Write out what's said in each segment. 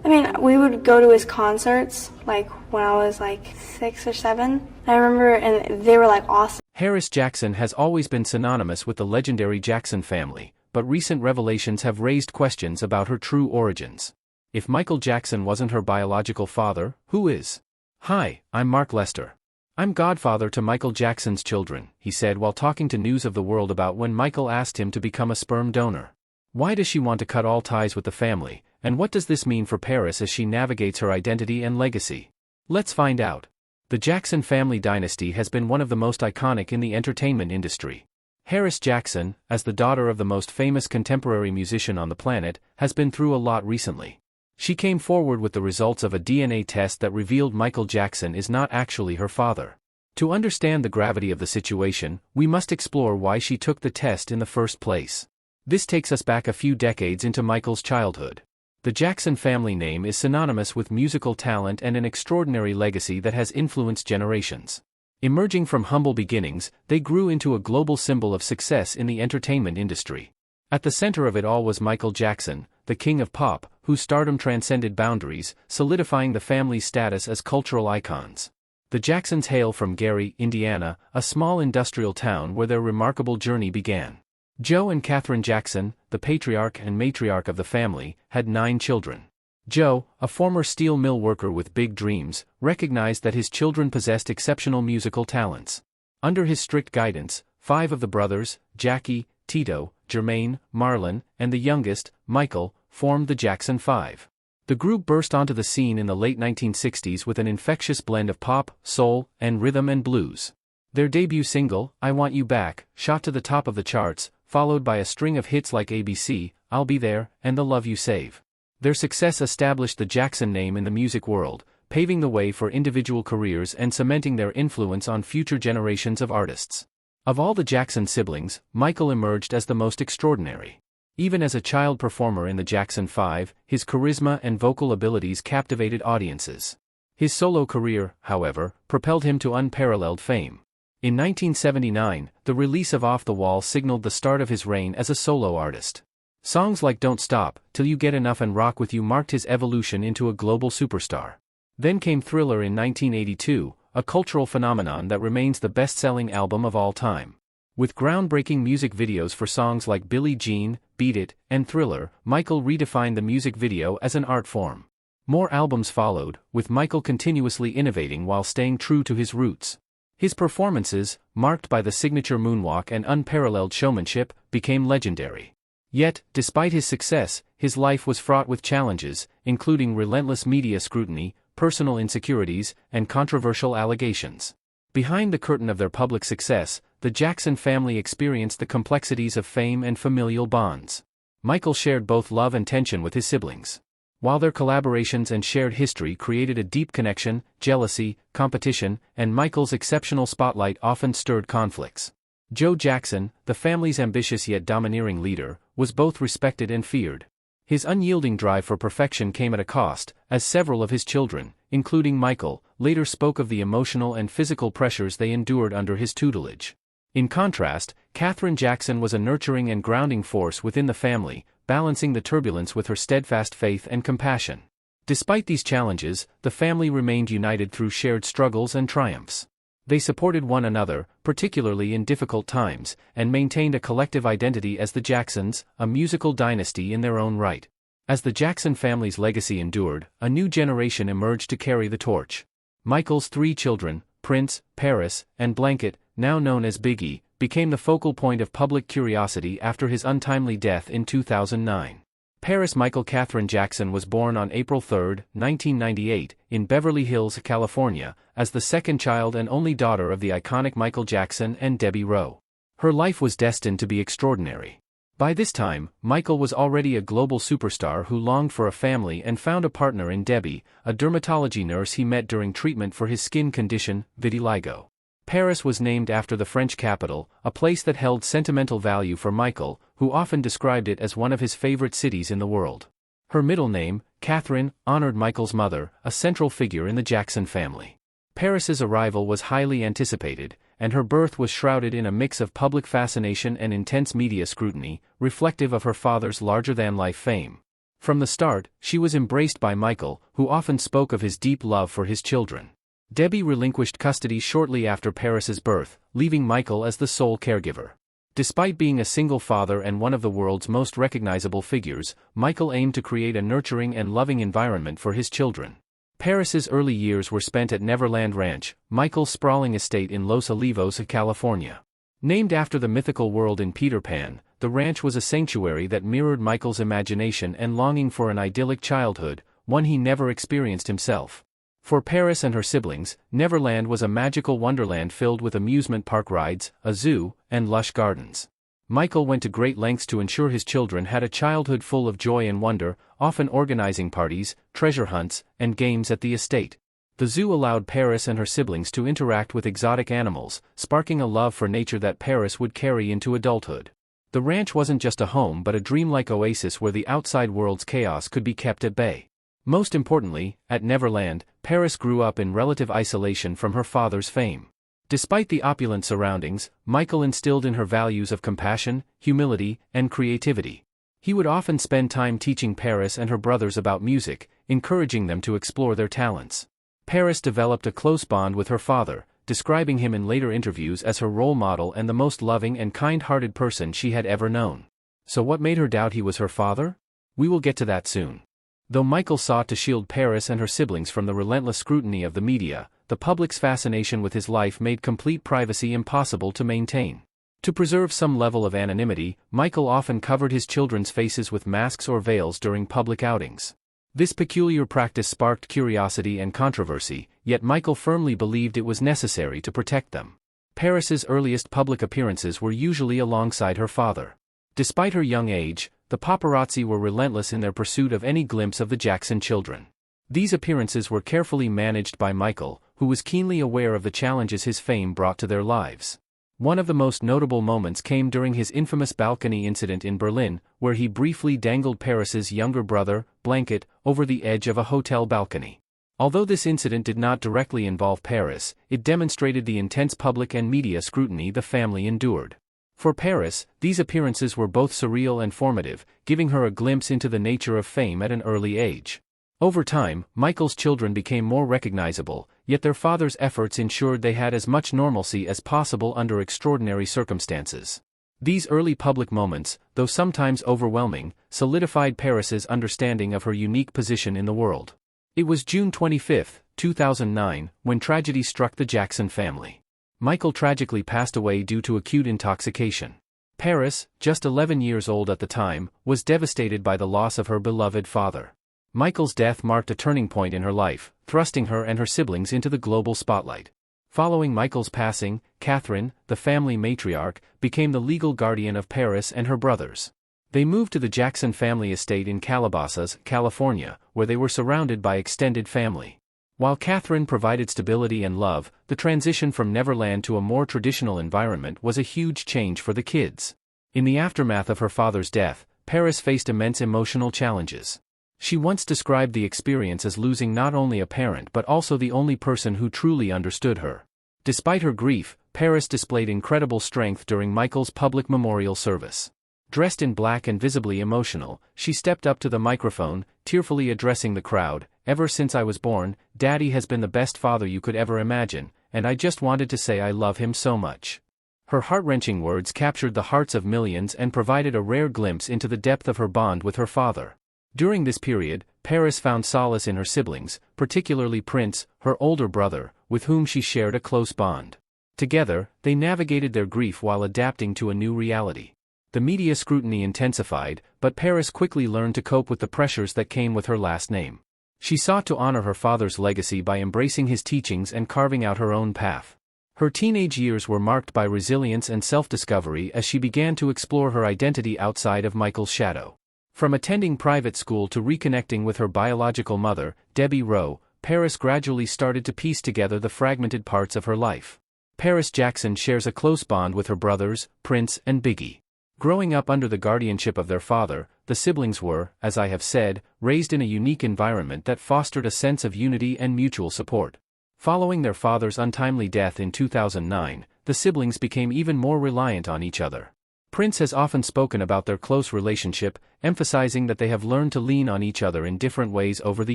I mean, we would go to his concerts, like, when I was, like, 6 or 7. I remember, and they were, like, awesome. Harris Jackson has always been synonymous with the legendary Jackson family, but recent revelations have raised questions about her true origins. If Michael Jackson wasn't her biological father, who is? Hi, I'm Mark Lester. I'm godfather to Michael Jackson's children, he said while talking to News of the World about when Michael asked him to become a sperm donor. Why does she want to cut all ties with the family, and what does this mean for Paris as she navigates her identity and legacy? Let's find out. The Jackson family dynasty has been one of the most iconic in the entertainment industry. Harris Jackson, as the daughter of the most famous contemporary musician on the planet, has been through a lot recently. She came forward with the results of a DNA test that revealed Michael Jackson is not actually her father. To understand the gravity of the situation, we must explore why she took the test in the first place. This takes us back a few decades into Michael's childhood. The Jackson family name is synonymous with musical talent and an extraordinary legacy that has influenced generations. Emerging from humble beginnings, they grew into a global symbol of success in the entertainment industry. At the center of it all was Michael Jackson, the king of pop, whose stardom transcended boundaries, solidifying the family's status as cultural icons. The Jacksons hail from Gary, Indiana, a small industrial town where their remarkable journey began. Joe and Catherine Jackson, the patriarch and matriarch of the family, had 9 children. Joe, a former steel mill worker with big dreams, recognized that his children possessed exceptional musical talents. Under his strict guidance, 5 of the brothers, Jackie, Tito, Jermaine, Marlon, and the youngest, Michael, formed the Jackson 5. The group burst onto the scene in the late 1960s with an infectious blend of pop, soul, and rhythm and blues. Their debut single, I Want You Back, shot to the top of the charts, followed by a string of hits like ABC, I'll Be There, and The Love You Save. Their success established the Jackson name in the music world, paving the way for individual careers and cementing their influence on future generations of artists. Of all the Jackson siblings, Michael emerged as the most extraordinary. Even as a child performer in the Jackson 5, his charisma and vocal abilities captivated audiences. His solo career, however, propelled him to unparalleled fame. In 1979, the release of Off the Wall signaled the start of his reign as a solo artist. Songs like Don't Stop, Till You Get Enough and Rock With You marked his evolution into a global superstar. Then came Thriller in 1982, a cultural phenomenon that remains the best-selling album of all time. With groundbreaking music videos for songs like Billie Jean, Beat It, and Thriller, Michael redefined the music video as an art form. More albums followed, with Michael continuously innovating while staying true to his roots. His performances, marked by the signature moonwalk and unparalleled showmanship, became legendary. Yet, despite his success, his life was fraught with challenges, including relentless media scrutiny, personal insecurities, and controversial allegations. Behind the curtain of their public success, the Jackson family experienced the complexities of fame and familial bonds. Michael shared both love and tension with his siblings. While their collaborations and shared history created a deep connection, jealousy, competition, and Michael's exceptional spotlight often stirred conflicts. Joe Jackson, the family's ambitious yet domineering leader, was both respected and feared. His unyielding drive for perfection came at a cost, as several of his children, including Michael, later spoke of the emotional and physical pressures they endured under his tutelage. In contrast, Catherine Jackson was a nurturing and grounding force within the family, balancing the turbulence with her steadfast faith and compassion. Despite these challenges, the family remained united through shared struggles and triumphs. They supported one another, particularly in difficult times, and maintained a collective identity as the Jacksons, a musical dynasty in their own right. As the Jackson family's legacy endured, a new generation emerged to carry the torch. Michael's 3 children, Prince, Paris, and Blanket, now known as Biggie, became the focal point of public curiosity after his untimely death in 2009. Paris Michael Catherine Jackson was born on April 3, 1998, in Beverly Hills, California, as the second child and only daughter of the iconic Michael Jackson and Debbie Rowe. Her life was destined to be extraordinary. By this time, Michael was already a global superstar who longed for a family and found a partner in Debbie, a dermatology nurse he met during treatment for his skin condition, vitiligo. Paris was named after the French capital, a place that held sentimental value for Michael, who often described it as one of his favorite cities in the world. Her middle name, Catherine, honored Michael's mother, a central figure in the Jackson family. Paris's arrival was highly anticipated, and her birth was shrouded in a mix of public fascination and intense media scrutiny, reflective of her father's larger-than-life fame. From the start, she was embraced by Michael, who often spoke of his deep love for his children. Debbie relinquished custody shortly after Paris's birth, leaving Michael as the sole caregiver. Despite being a single father and one of the world's most recognizable figures, Michael aimed to create a nurturing and loving environment for his children. Paris's early years were spent at Neverland Ranch, Michael's sprawling estate in Los Olivos, California. Named after the mythical world in Peter Pan, the ranch was a sanctuary that mirrored Michael's imagination and longing for an idyllic childhood, one he never experienced himself. For Paris and her siblings, Neverland was a magical wonderland filled with amusement park rides, a zoo, and lush gardens. Michael went to great lengths to ensure his children had a childhood full of joy and wonder, often organizing parties, treasure hunts, and games at the estate. The zoo allowed Paris and her siblings to interact with exotic animals, sparking a love for nature that Paris would carry into adulthood. The ranch wasn't just a home but a dreamlike oasis where the outside world's chaos could be kept at bay. Most importantly, at Neverland, Paris grew up in relative isolation from her father's fame. Despite the opulent surroundings, Michael instilled in her values of compassion, humility, and creativity. He would often spend time teaching Paris and her brothers about music, encouraging them to explore their talents. Paris developed a close bond with her father, describing him in later interviews as her role model and the most loving and kind-hearted person she had ever known. So what made her doubt he was her father? We will get to that soon. Though Michael sought to shield Paris and her siblings from the relentless scrutiny of the media, the public's fascination with his life made complete privacy impossible to maintain. To preserve some level of anonymity, Michael often covered his children's faces with masks or veils during public outings. This peculiar practice sparked curiosity and controversy, yet Michael firmly believed it was necessary to protect them. Paris's earliest public appearances were usually alongside her father. Despite her young age, the paparazzi were relentless in their pursuit of any glimpse of the Jackson children. These appearances were carefully managed by Michael, who was keenly aware of the challenges his fame brought to their lives. One of the most notable moments came during his infamous balcony incident in Berlin, where he briefly dangled Paris's younger brother, Blanket, over the edge of a hotel balcony. Although this incident did not directly involve Paris, it demonstrated the intense public and media scrutiny the family endured. For Paris, these appearances were both surreal and formative, giving her a glimpse into the nature of fame at an early age. Over time, Michael's children became more recognizable, yet their father's efforts ensured they had as much normalcy as possible under extraordinary circumstances. These early public moments, though sometimes overwhelming, solidified Paris's understanding of her unique position in the world. It was June 25, 2009, when tragedy struck the Jackson family. Michael tragically passed away due to acute intoxication. Paris, just 11 years old at the time, was devastated by the loss of her beloved father. Michael's death marked a turning point in her life, thrusting her and her siblings into the global spotlight. Following Michael's passing, Catherine, the family matriarch, became the legal guardian of Paris and her brothers. They moved to the Jackson family estate in Calabasas, California, where they were surrounded by extended family. While Catherine provided stability and love, the transition from Neverland to a more traditional environment was a huge change for the kids. In the aftermath of her father's death, Paris faced immense emotional challenges. She once described the experience as losing not only a parent but also the only person who truly understood her. Despite her grief, Paris displayed incredible strength during Michael's public memorial service. Dressed in black and visibly emotional, she stepped up to the microphone, tearfully addressing the crowd. "Ever since I was born, Daddy has been the best father you could ever imagine, and I just wanted to say I love him so much." Her heart-wrenching words captured the hearts of millions and provided a rare glimpse into the depth of her bond with her father. During this period, Paris found solace in her siblings, particularly Prince, her older brother, with whom she shared a close bond. Together, they navigated their grief while adapting to a new reality. The media scrutiny intensified, but Paris quickly learned to cope with the pressures that came with her last name. She sought to honor her father's legacy by embracing his teachings and carving out her own path. Her teenage years were marked by resilience and self-discovery as she began to explore her identity outside of Michael's shadow. From attending private school to reconnecting with her biological mother, Debbie Rowe, Paris gradually started to piece together the fragmented parts of her life. Paris Jackson shares a close bond with her brothers, Prince and Biggie. Growing up under the guardianship of their father, the siblings were, as I have said, raised in a unique environment that fostered a sense of unity and mutual support. Following their father's untimely death in 2009, the siblings became even more reliant on each other. Prince has often spoken about their close relationship, emphasizing that they have learned to lean on each other in different ways over the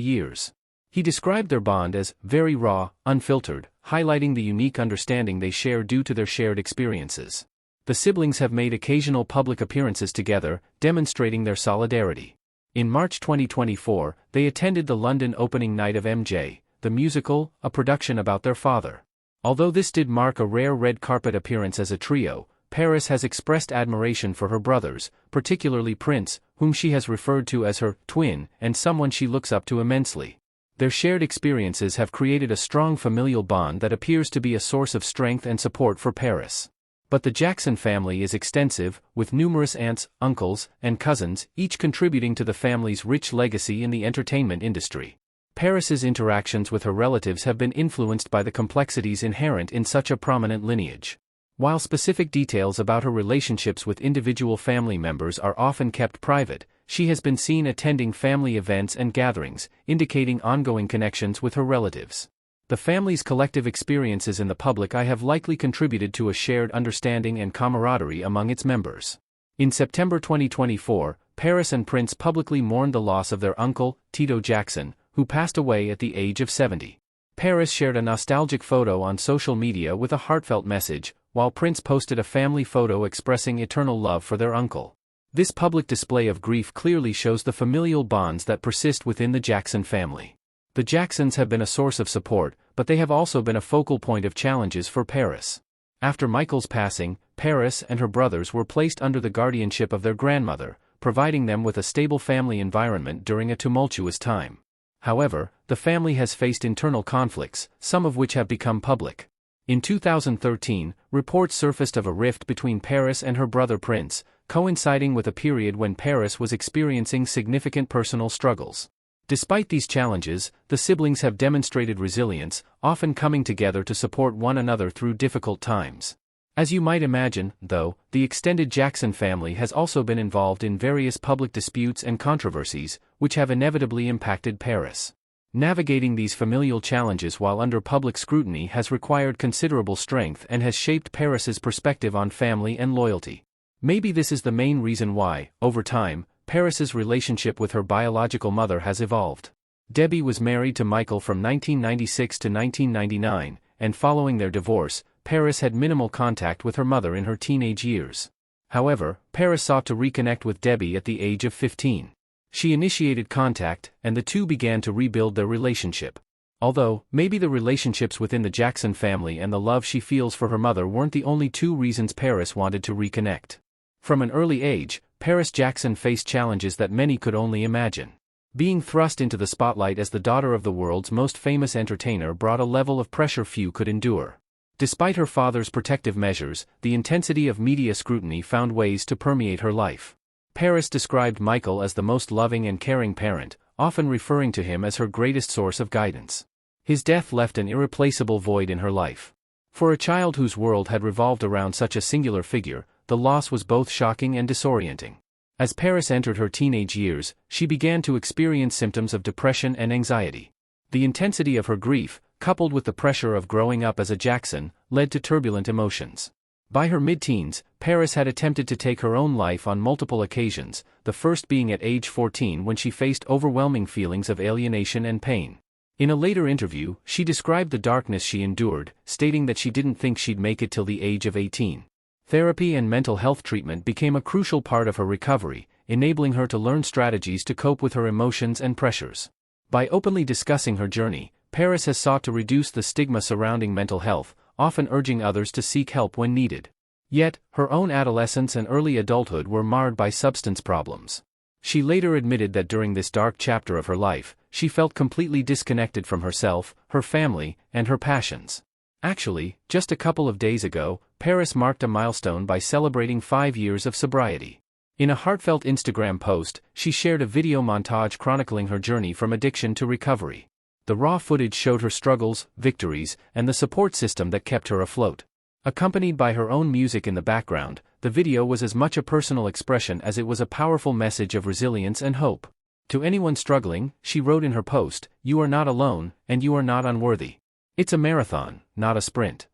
years. He described their bond as very raw, unfiltered, highlighting the unique understanding they share due to their shared experiences. The siblings have made occasional public appearances together, demonstrating their solidarity. In March 2024, they attended the London opening night of MJ, the musical, a production about their father. Although this did mark a rare red carpet appearance as a trio, Paris has expressed admiration for her brothers, particularly Prince, whom she has referred to as her twin and someone she looks up to immensely. Their shared experiences have created a strong familial bond that appears to be a source of strength and support for Paris. But the Jackson family is extensive, with numerous aunts, uncles, and cousins, each contributing to the family's rich legacy in the entertainment industry. Paris's interactions with her relatives have been influenced by the complexities inherent in such a prominent lineage. While specific details about her relationships with individual family members are often kept private, she has been seen attending family events and gatherings, indicating ongoing connections with her relatives. The family's collective experiences in the public eye have likely contributed to a shared understanding and camaraderie among its members. In September 2024, Paris and Prince publicly mourned the loss of their uncle, Tito Jackson, who passed away at the age of 70. Paris shared a nostalgic photo on social media with a heartfelt message, while Prince posted a family photo expressing eternal love for their uncle. This public display of grief clearly shows the familial bonds that persist within the Jackson family. The Jacksons have been a source of support, but they have also been a focal point of challenges for Paris. After Michael's passing, Paris and her brothers were placed under the guardianship of their grandmother, providing them with a stable family environment during a tumultuous time. However, the family has faced internal conflicts, some of which have become public. In 2013, reports surfaced of a rift between Paris and her brother Prince, coinciding with a period when Paris was experiencing significant personal struggles. Despite these challenges, the siblings have demonstrated resilience, often coming together to support one another through difficult times. As you might imagine, though, the extended Jackson family has also been involved in various public disputes and controversies, which have inevitably impacted Paris. Navigating these familial challenges while under public scrutiny has required considerable strength and has shaped Paris's perspective on family and loyalty. Maybe this is the main reason why, over time, Paris's relationship with her biological mother has evolved. Debbie was married to Michael from 1996 to 1999, and following their divorce, Paris had minimal contact with her mother in her teenage years. However, Paris sought to reconnect with Debbie at the age of 15. She initiated contact, and the two began to rebuild their relationship. Although, maybe the relationships within the Jackson family and the love she feels for her mother weren't the only two reasons Paris wanted to reconnect. From an early age, Paris Jackson faced challenges that many could only imagine. Being thrust into the spotlight as the daughter of the world's most famous entertainer brought a level of pressure few could endure. Despite her father's protective measures, the intensity of media scrutiny found ways to permeate her life. Paris described Michael as the most loving and caring parent, often referring to him as her greatest source of guidance. His death left an irreplaceable void in her life. For a child whose world had revolved around such a singular figure, the loss was both shocking and disorienting. As Paris entered her teenage years, she began to experience symptoms of depression and anxiety. The intensity of her grief, coupled with the pressure of growing up as a Jackson, led to turbulent emotions. By her mid-teens, Paris had attempted to take her own life on multiple occasions, the first being at age 14 when she faced overwhelming feelings of alienation and pain. In a later interview, she described the darkness she endured, stating that she didn't think she'd make it till the age of 18. Therapy and mental health treatment became a crucial part of her recovery, enabling her to learn strategies to cope with her emotions and pressures. By openly discussing her journey, Paris has sought to reduce the stigma surrounding mental health, often urging others to seek help when needed. Yet, her own adolescence and early adulthood were marred by substance problems. She later admitted that during this dark chapter of her life, she felt completely disconnected from herself, her family, and her passions. Actually, just a couple of days ago, Paris marked a milestone by celebrating 5 years of sobriety. In a heartfelt Instagram post, she shared a video montage chronicling her journey from addiction to recovery. The raw footage showed her struggles, victories, and the support system that kept her afloat. Accompanied by her own music in the background, the video was as much a personal expression as it was a powerful message of resilience and hope. To anyone struggling, she wrote in her post, "You are not alone, and you are not unworthy. It's a marathon, not a sprint."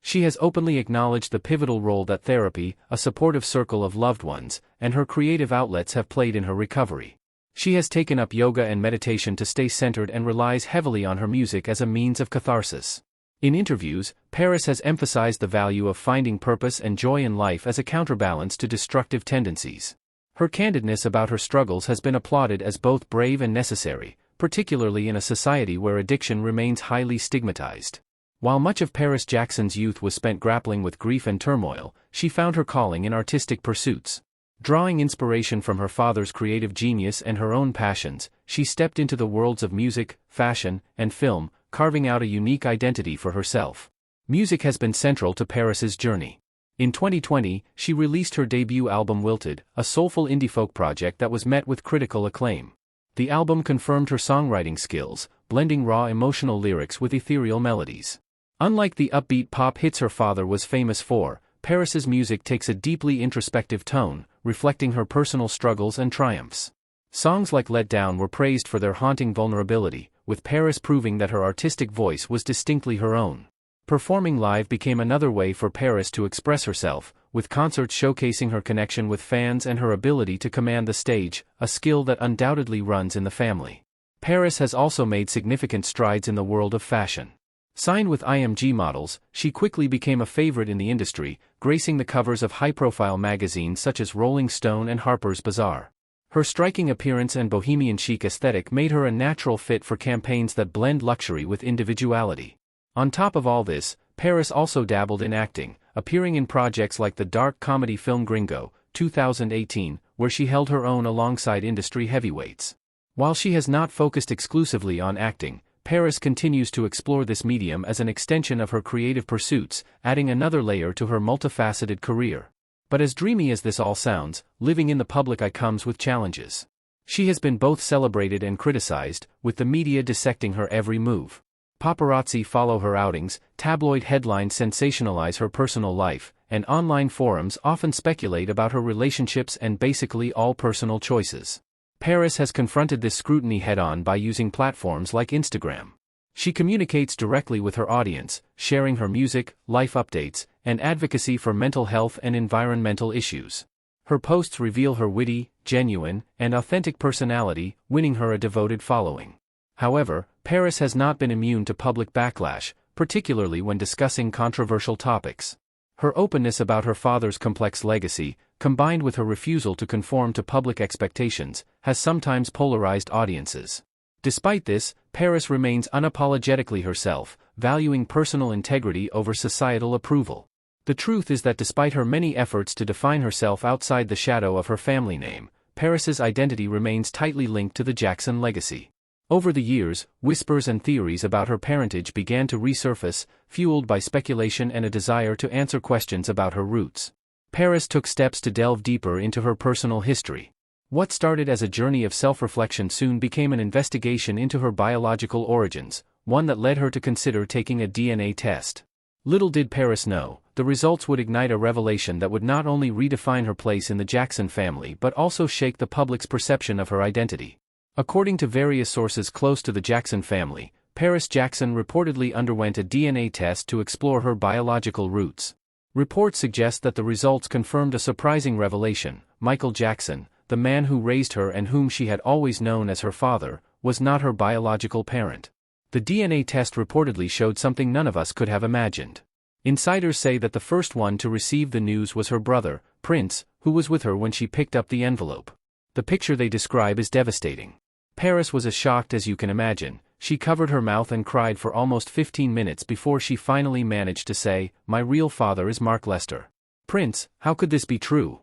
She has openly acknowledged the pivotal role that therapy, a supportive circle of loved ones, and her creative outlets have played in her recovery. She has taken up yoga and meditation to stay centered and relies heavily on her music as a means of catharsis. In interviews, Paris has emphasized the value of finding purpose and joy in life as a counterbalance to destructive tendencies. Her candidness about her struggles has been applauded as both brave and necessary, particularly in a society where addiction remains highly stigmatized. While much of Paris Jackson's youth was spent grappling with grief and turmoil, she found her calling in artistic pursuits. Drawing inspiration from her father's creative genius and her own passions, she stepped into the worlds of music, fashion, and film, carving out a unique identity for herself. Music has been central to Paris's journey. In 2020, she released her debut album Wilted, a soulful indie folk project that was met with critical acclaim. The album confirmed her songwriting skills, blending raw emotional lyrics with ethereal melodies. Unlike the upbeat pop hits her father was famous for, Paris's music takes a deeply introspective tone, reflecting her personal struggles and triumphs. Songs like Let Down were praised for their haunting vulnerability, with Paris proving that her artistic voice was distinctly her own. Performing live became another way for Paris to express herself, with concerts showcasing her connection with fans and her ability to command the stage, a skill that undoubtedly runs in the family. Paris has also made significant strides in the world of fashion. Signed with IMG Models, she quickly became a favorite in the industry, gracing the covers of high-profile magazines such as Rolling Stone and Harper's Bazaar. Her striking appearance and bohemian chic aesthetic made her a natural fit for campaigns that blend luxury with individuality. On top of all this, Paris also dabbled in acting, appearing in projects like the dark comedy film Gringo, 2018, where she held her own alongside industry heavyweights. While she has not focused exclusively on acting, Paris continues to explore this medium as an extension of her creative pursuits, adding another layer to her multifaceted career. But as dreamy as this all sounds, living in the public eye comes with challenges. She has been both celebrated and criticized, with the media dissecting her every move. Paparazzi follow her outings, tabloid headlines sensationalize her personal life, and online forums often speculate about her relationships and basically all personal choices. Paris has confronted this scrutiny head-on by using platforms like Instagram. She communicates directly with her audience, sharing her music, life updates, and advocacy for mental health and environmental issues. Her posts reveal her witty, genuine, and authentic personality, winning her a devoted following. However, Paris has not been immune to public backlash, particularly when discussing controversial topics. Her openness about her father's complex legacy, combined with her refusal to conform to public expectations, has sometimes polarized audiences. Despite this, Paris remains unapologetically herself, valuing personal integrity over societal approval. The truth is that despite her many efforts to define herself outside the shadow of her family name, Paris's identity remains tightly linked to the Jackson legacy. Over the years, whispers and theories about her parentage began to resurface, fueled by speculation and a desire to answer questions about her roots. Paris took steps to delve deeper into her personal history. What started as a journey of self-reflection soon became an investigation into her biological origins, one that led her to consider taking a DNA test. Little did Paris know, the results would ignite a revelation that would not only redefine her place in the Jackson family but also shake the public's perception of her identity. According to various sources close to the Jackson family, Paris Jackson reportedly underwent a DNA test to explore her biological roots. Reports suggest that the results confirmed a surprising revelation: Michael Jackson, the man who raised her and whom she had always known as her father, was not her biological parent. The DNA test reportedly showed something none of us could have imagined. Insiders say that the first one to receive the news was her brother, Prince, who was with her when she picked up the envelope. The picture they describe is devastating. Paris was as shocked as you can imagine. She covered her mouth and cried for almost 15 minutes before she finally managed to say, "My real father is Mark Lester." Prince, how could this be true?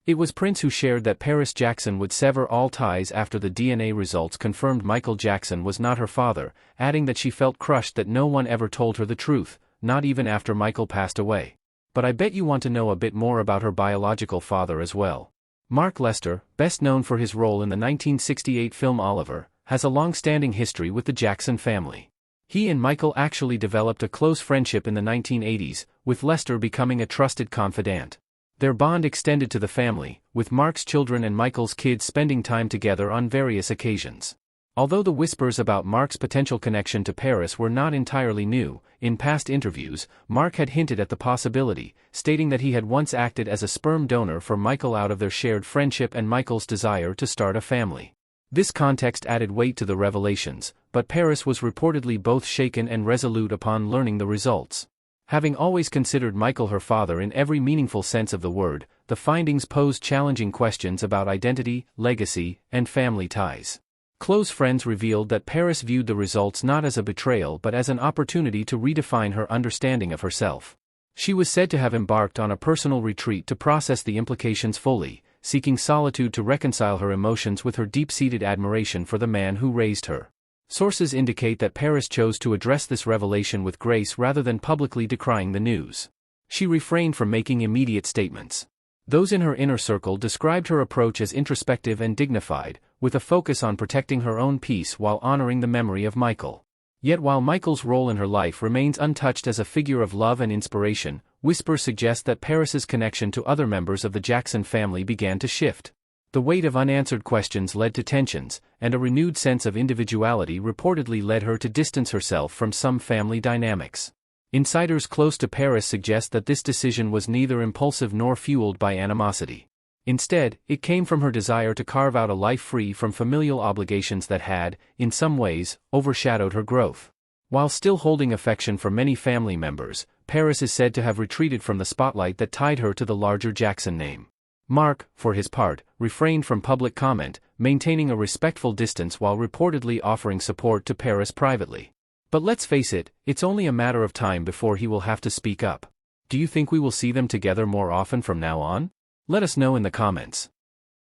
It was Prince who shared that Paris Jackson would sever all ties after the DNA results confirmed Michael Jackson was not her father, adding that she felt crushed that no one ever told her the truth, not even after Michael passed away. But I bet you want to know a bit more about her biological father as well. Mark Lester, best known for his role in the 1968 film Oliver, has a long-standing history with the Jackson family. He and Michael actually developed a close friendship in the 1980s, with Lester becoming a trusted confidant. Their bond extended to the family, with Mark's children and Michael's kids spending time together on various occasions. Although the whispers about Mark's potential connection to Paris were not entirely new, in past interviews, Mark had hinted at the possibility, stating that he had once acted as a sperm donor for Michael out of their shared friendship and Michael's desire to start a family. This context added weight to the revelations, but Paris was reportedly both shaken and resolute upon learning the results. Having always considered Michael her father in every meaningful sense of the word, the findings posed challenging questions about identity, legacy, and family ties. Close friends revealed that Paris viewed the results not as a betrayal but as an opportunity to redefine her understanding of herself. She was said to have embarked on a personal retreat to process the implications fully, seeking solitude to reconcile her emotions with her deep-seated admiration for the man who raised her. Sources indicate that Paris chose to address this revelation with grace rather than publicly decrying the news. She refrained from making immediate statements. Those in her inner circle described her approach as introspective and dignified, with a focus on protecting her own peace while honoring the memory of Michael. Yet while Michael's role in her life remains untouched as a figure of love and inspiration, whispers suggest that Paris's connection to other members of the Jackson family began to shift. The weight of unanswered questions led to tensions, and a renewed sense of individuality reportedly led her to distance herself from some family dynamics. Insiders close to Paris suggest that this decision was neither impulsive nor fueled by animosity. Instead, it came from her desire to carve out a life free from familial obligations that had, in some ways, overshadowed her growth. While still holding affection for many family members, Paris is said to have retreated from the spotlight that tied her to the larger Jackson name. Mark, for his part, refrained from public comment, maintaining a respectful distance while reportedly offering support to Paris privately. But let's face it, it's only a matter of time before he will have to speak up. Do you think we will see them together more often from now on? Let us know in the comments.